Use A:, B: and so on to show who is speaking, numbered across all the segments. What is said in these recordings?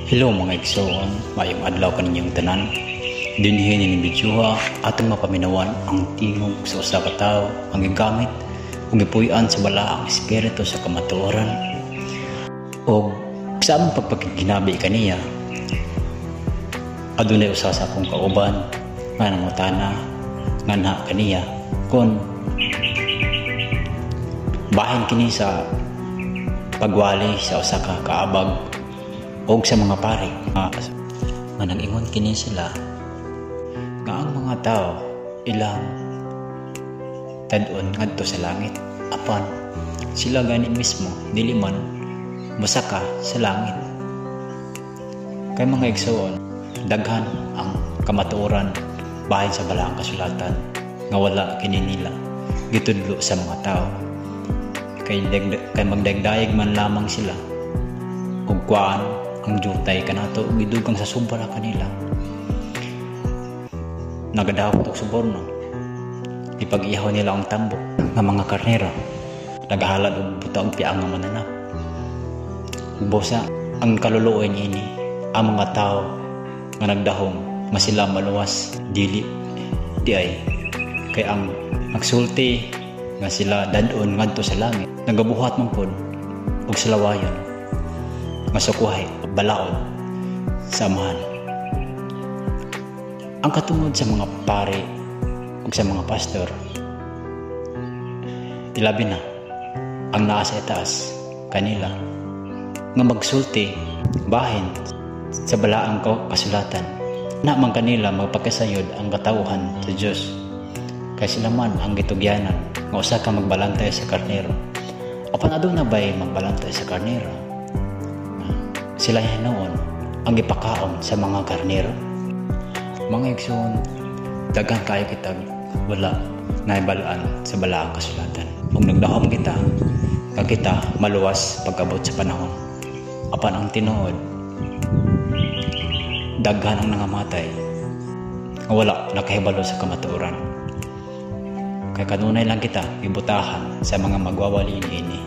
A: Hello mga igsoon, mayong adlaw kaninyong tanan. Dinhi ni bidyuha atong mapaminawan ang tingog sa usa ka tawo ang gigamit ug gipuy-an sa balaang espiritu sa kamatuoran. O sa among pagpakiginabi kaniya, adunay usa sa akong kauban nga nangutana nga kaniya kon bahin kini sa pagwali sa usa ka kaabag og sa mga pare nga nag-ingon kini sila nga ang mga tao ilang tad-on ngadto sa langit apan sila gani mismo dili man mosaka sa langit. Kay mga igsoon, daghan ang kamatuoran bahin sa balaang kasulatan nga wala kini nila gitudlo sa mga tao. Kay magdagdayeg man lamang sila ug kuan ang jutay kanato gidugang sa sobra kanila. Nagadawat og suborno, ipag-ihaw nila ang tambok ng mga karnero, nagahalad og buta og piang nga mananap. Busa ang kaluluoy niini ang mga tao nga nagdahom nga sila maluwas dili di ay kay ang nagsulti nga sila dadon ngadto sa langit nagabuhat man pod og salawayon nga sukuhay balaod sa amahan. Ang katungod sa mga pare ug sa mga pastor ilabi na ang naa sa itaas kanila nga magsulti bahin sa balaang kasulatan na man kanila magpakasayod ang katawhan sa Dios kay sila man ang gitugyanan nga usa ka magbalantay sa karnero. Apan aduna bay magbalantay sa karnero, sila hinoon ang ipakaon sa mga karnero. Mga igsoon, daghang kayo kitag wala naibalaan sa balaang kasulatan. Kung nagdahom kita, kag kita maluwas pagabot sa panahon. Apan ang tinuod, daghan ang nangamatay nga wala nakahibalo sa kamatuoran. Kay kanunay lang kita ibutahan sa mga magwawali ini.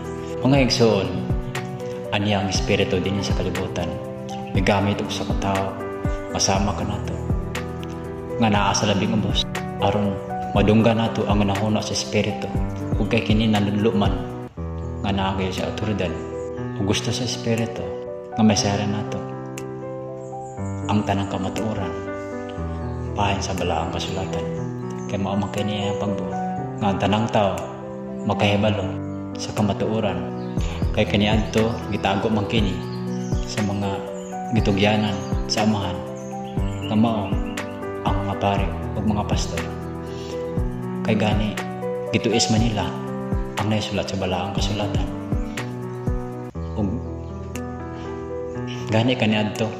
A: Mga igsoon, ani ang espiritu din sa kalibutan migamit og sa katao masama ka nato nga naa sa labing ubos aron madunggan nato ang nahuna sa espiritu ug kay kini nanudlo man nga naa gyud sa awtoridad ug gusto sa espiritu nga masayran nato ang tanang kamatuoran bahin sa balaang kasulatan. Kay mao man kini ang pagbuot nga ang tanang tao makahibalo sa kamatuoran kay kaniadto gitago man kini sa mga gitugyanan sa amahan nga mao ang mga pare ug mga pastor. Kay gani gituis man nila ang naisulat sa balaang kasulatan ug gani kaniadto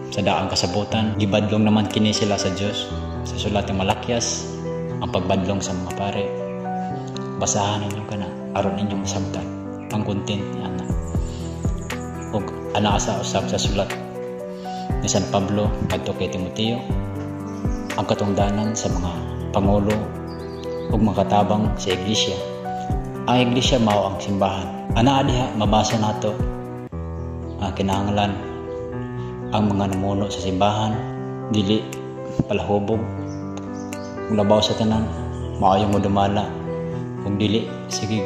A: sa daang kasabutan gibadlong naman kini sila sa Dios sa sulat ng Malakyas ang pagbadlong sa mga pare. Basahan ninyo kana aron inyong masabtan ang content niya ug ana sa usab sa sulat ni San Pablo kadto kay Timoteo ang katungdanan sa mga pangulo ug mga katabang sa iglesia. Ang iglesia mao ang simbahan. Ana diha mabasa nato ang kinahanglan ang mga namuno sa simbahan dili palahubog labaw sa tanan maayong modumala ug dili sige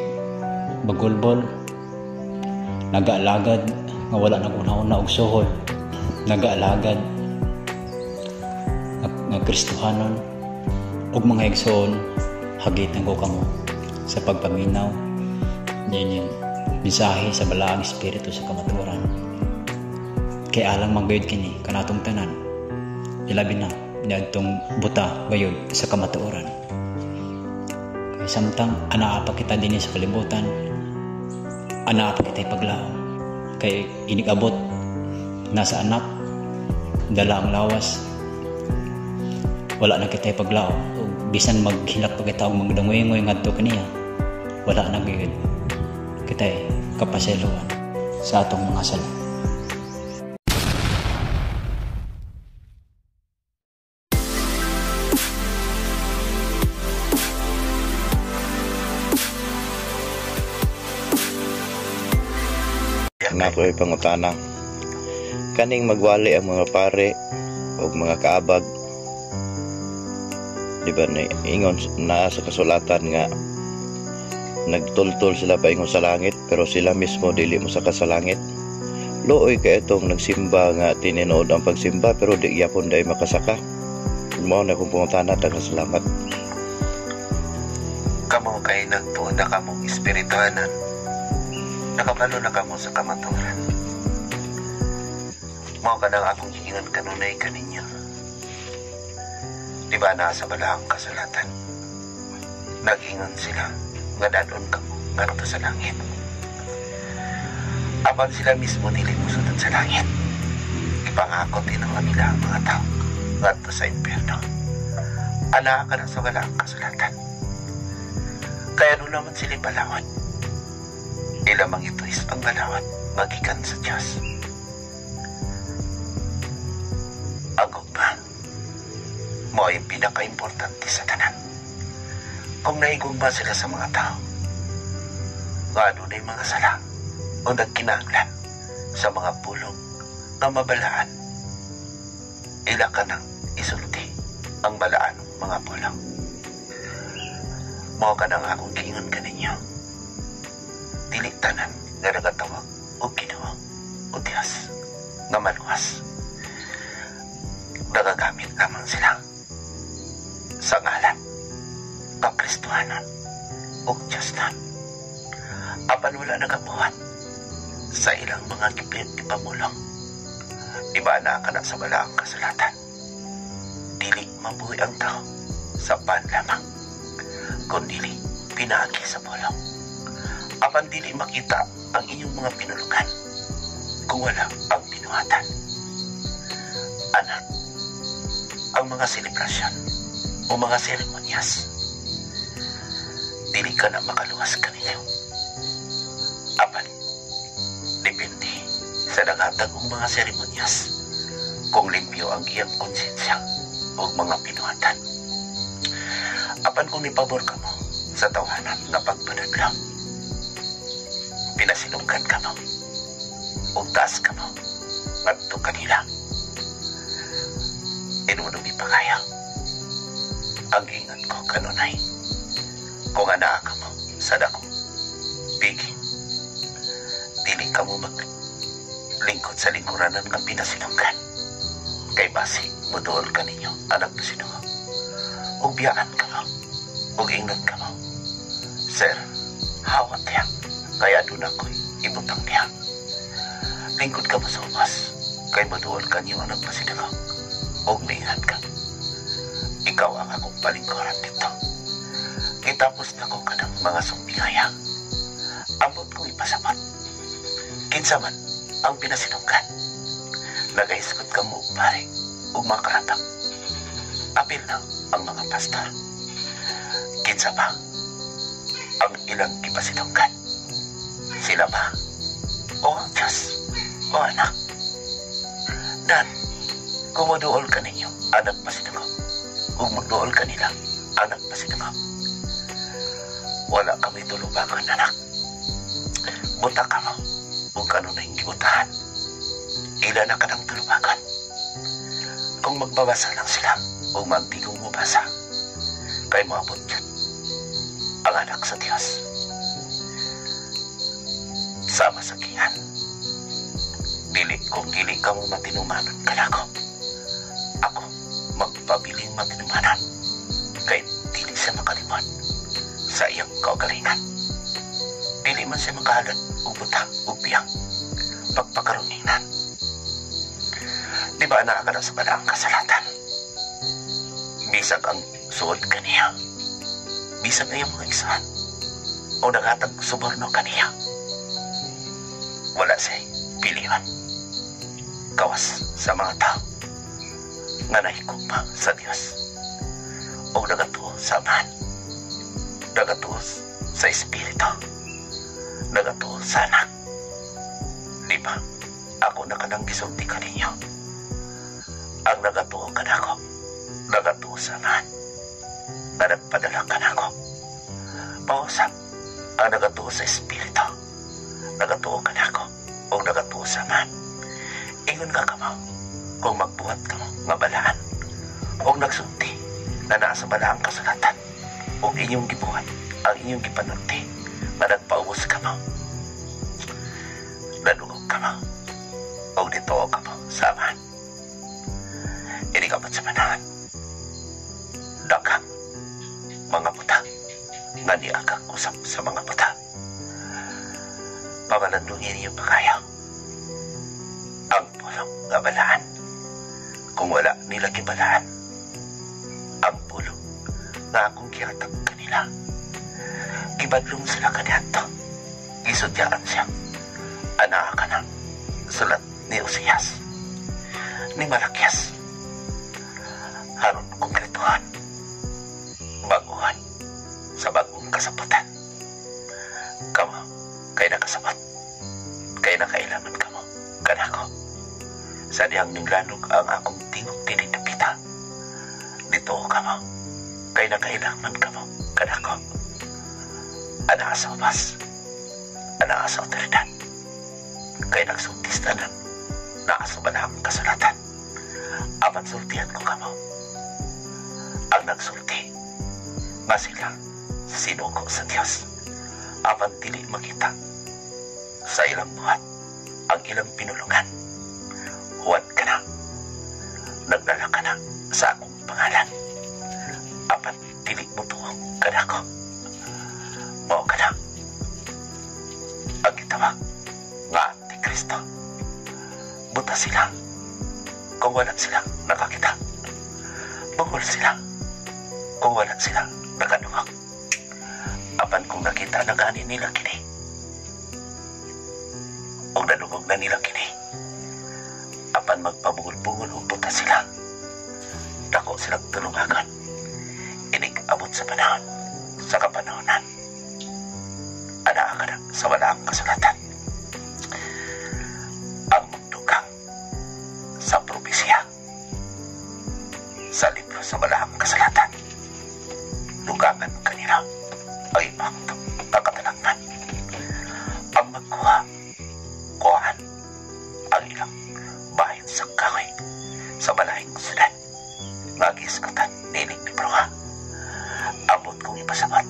A: bagulbol nagaalagad nga wala nag-una-una og suhol nagaalagad nga Kristohanon ug mga igsoon hagitan ko kamo sa pagpaminaw nining mensahe sa balaang espiritu sa kamatuoran. Kay alang manggayud kini kanatong tanan ilabi na niadtong buta gayud sa kamatuoran. Kay samtang anaa pa kita dinhi sa kalibutan anaa pa kita ipaglaom kay inigabot nasa anak dala ang lawas wala na kita ipaglaom ug bisan maghilak pa kita og magdangoy-ngoy ngadto kaniya wala na gyud kita kapaseloan sa atong mga sala.
B: Nako'y pangutana kaning magwali ang mga pare o mga kaabag, di ba, ingon na sa kasulatan nga nagtultol sila paingon sa langit pero sila mismo dili mo sa kasalangit. Looy kay itong nagsimba nga tininood ang pagsimba pero di yapon day makasaka. Mao na kung pungutana, daghang salamat.
C: Kamo kay nagtuon na kamong espirituhanan, nakabalo na kamo sa kamaturan. Mao ka nang akong hiingan kanunay kaninyo. Di ba nasa balahang kasulatan? Nag-ingon sila nga dadon kamo ngadto sa langit. Apan sila mismo dili musunod sa langit. Ipangako tinong nila ang mga tao ngadto sa impyerno. Ana ka na sa balahang kasulatan. Kaya no naman sila balawat. Ilamang ito is ang balawat magikan sa Diyos. Agog ba? Mo ay pinaka-importante sa tanan. Kung naigugma sila sa mga tao, nga doon ay mga sala o nagkinahanglan sa mga pulong na mabalaan, ila ka nang isulti ang balaan ng mga pulong. Mao ka nang akong giingon kaninyo. Dili tanan nga nagatawag o Ginoo o Dios nga maluwas. Nagagamit lamang sila sa ngalan kakristuhanan o Diyosnan. Apan wala nagabuhat sa ilang mga giplit ipamulong. Iba na ka na sa balaang kasulatan. Dili mabuhi ang tao sa pan lamang, kundili pinagi sa pulong. Apan dili makita ang inyong mga pinulugan kung wala ang binuhatan. Anak, ang mga selebrasyon o mga seremonyas, dili ka na makaluwas kaninyo. Apan, depende sa nangatag ng mga seremonyas kung limpyo ang iyang konsensya o mga pinuhatan. Apan kung nipabor ka mo sa tawanan na pagpadadlaw, pinasilungkan ka mo, ugtas ka mo, ngadto kanila, inunumi pa kaya. Ang ingat ko kanunay, kung anak ka mo sa dako, bigin, dili ka mo maglingkod sa lingkuranan ng pinasilungkan. Kay basi, mutuol ka ninyo, anak na sinuho. Ug biyaan ka mo, ug ingat ka mo. Sir, hawat yan, kaya doon ako'y ibutang niya. Lingkod ka mo sa umas, kay mutuol ka niyo, anak na sinuho. Ug miingat ka. Ikaw ang akong palingkuran dito. Kitapos na ko ka ng mga sumbingaya. Ambot kong ipasapat. Kinsa man ang pinasilungkan. Nagaiskot ka mo, pare, ug makaratap. Apil na ang mga pastor. Kinsa ba ang ilang ipasilungkan? Sila ba? O ang Diyos? O anak? Dan, kumuduol ka ninyo, anak pasinagaw. Kung magduol ka nila, anak pasinagaw. Wala kami tulubangan, anak. Buta ka mo, kung kano na yung gibutahan. Ila na ka ng tulubangan. Kung magbabasa lang sila, o magdigong mabasa, kay maabot yun ang anak sa Diyos. Sama sa kihan. Dili kung gili ka mo matinumanan kalako. Ako, magpabiling matinumanan. Kay dili siya makalimot sa iyang kaugalingan. Dili man siya makahalat o butang o biyang pagpakaruningan. Di ba na ka na sa balaang kasalatan? Bisag ang suod kaniya. Bisag na yung mga isahan. O nagatag suborno kaniya. Wala siya pilihan. Kawas sa mga tao nga nahigugma sa Diyos. O nagatuo sa Amahan. Nagatuo sa Espiritu. Nagatuo sa Anak. Di ba? Ako na kanang gisulti ka ninyo. Ang nagatuo ka na ako. Nagatuo sa Amahan. Na nagpadala ka na ako. Pausap. Ang nagatuo sa Espiritu. Nagatuo ka na ako. O nagatuo sa Amahan. Ingon ka ka mo, kung magbuhat ka mo, nga balaan, o nagsulti, na nasa balaang kasulatan, o inyong gibuhat, ang inyong gipanunti, na nagpaubos ka mo. Nanugog ka mo, o dito ka mo, saman. Hindi ka ba't sa manahan? Dagang, mga buta, nga niakang usap sa mga buta. Pamalandungin niyo pa kayo. Ang pulong nga balaan, kung wala nila kibalaan, ang pulong nga akong kiratag kanila. Gibadlong sila kanyato, gisudyaan siya, anak ka na, sulat ni Osias, ni Malakias, haron konkretuhan, baguhan, sa bagong kasaputan. Kamo, kay nakasabot, kay nakailaman kamo, kanako. Sa dihang ninglanog ang akong tingog tinitapita. Dito kamo, kay nakailaman kamo, kanako. Ana sa ubas, ana sa otoridad, kay nagsultis tanan, naasa balahang kasulatan. Apan sultihan ko kamo. Ang nagsulti, nga sila sinuko sa Diyos. Apan dili makita sa ilang buhat ang ilang pinulungan. Huwad ka na, nagdala ka na sa akong pangalan. Apan dili mo tuwang ka na ko. Mao ka na ang gitawag nga Antikristo. Buta sila kung wala sila nakakita. Bungol sila kung wala sila nakadungog. Apan kung nakita na gani nila kini, o nadungog na nila kini, apan magpabungol-bungol o buta sila, dako silang tulungagan. Inig abot sa panahon, sa kapanahonan. Ana ka na sa walaang kasulatan. Ang magdugang sa propesya, sa libro sa walaang kasulatan, dugangan kanila ay ipakto pagkatalagman. Ang magkuha, kuhaan ang ilang bahin sa kahoy sa balahing syudad. Mag-iskutan niling ni Broha. Abot kong ipasabat.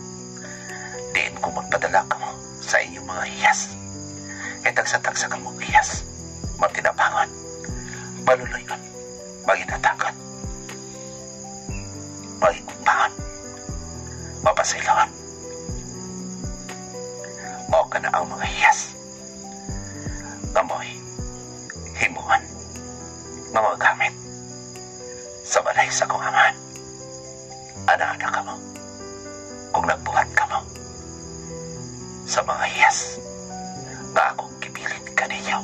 C: Diin kong magpadala ka mo sa inyong mga hiyas. E tagsa-tagsa ka mong hiyas. Magtinabangon. Baluluyon. Maginatakan. Magigumbangon. Mapasailawan. Mao ka na ang mga hiyas. Ngamoy. Himuan. Nga mga gamit. Sa balay sa kong amahan. Ana-ana ka mo. Kung nagbuhat ka mo. Sa mga hiyas. Nga akong kipilit ka ninyo.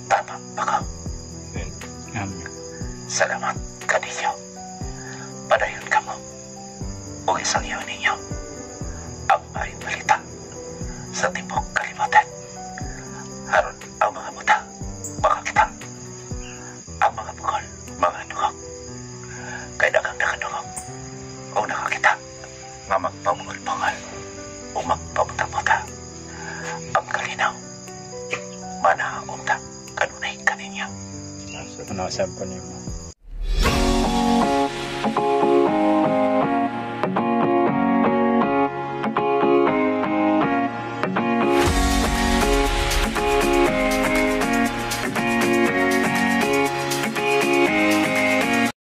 C: Tama ba ka?
A: Amen.
C: Salamat ka ninyo. Padayon ka mo. O isang iyon ninyo. Ang maayong balita sa tibok kalimutan. Haron ang mga muta, makakita. Ang mga bukol, mga dugog. Kay dagang nakadugog. O nakakita nga magpabungol-bungol o magpabuta-buta. Ang kalinaw, manaunta kanunay kaninyo.
A: Ano, sabi ko niyo mo.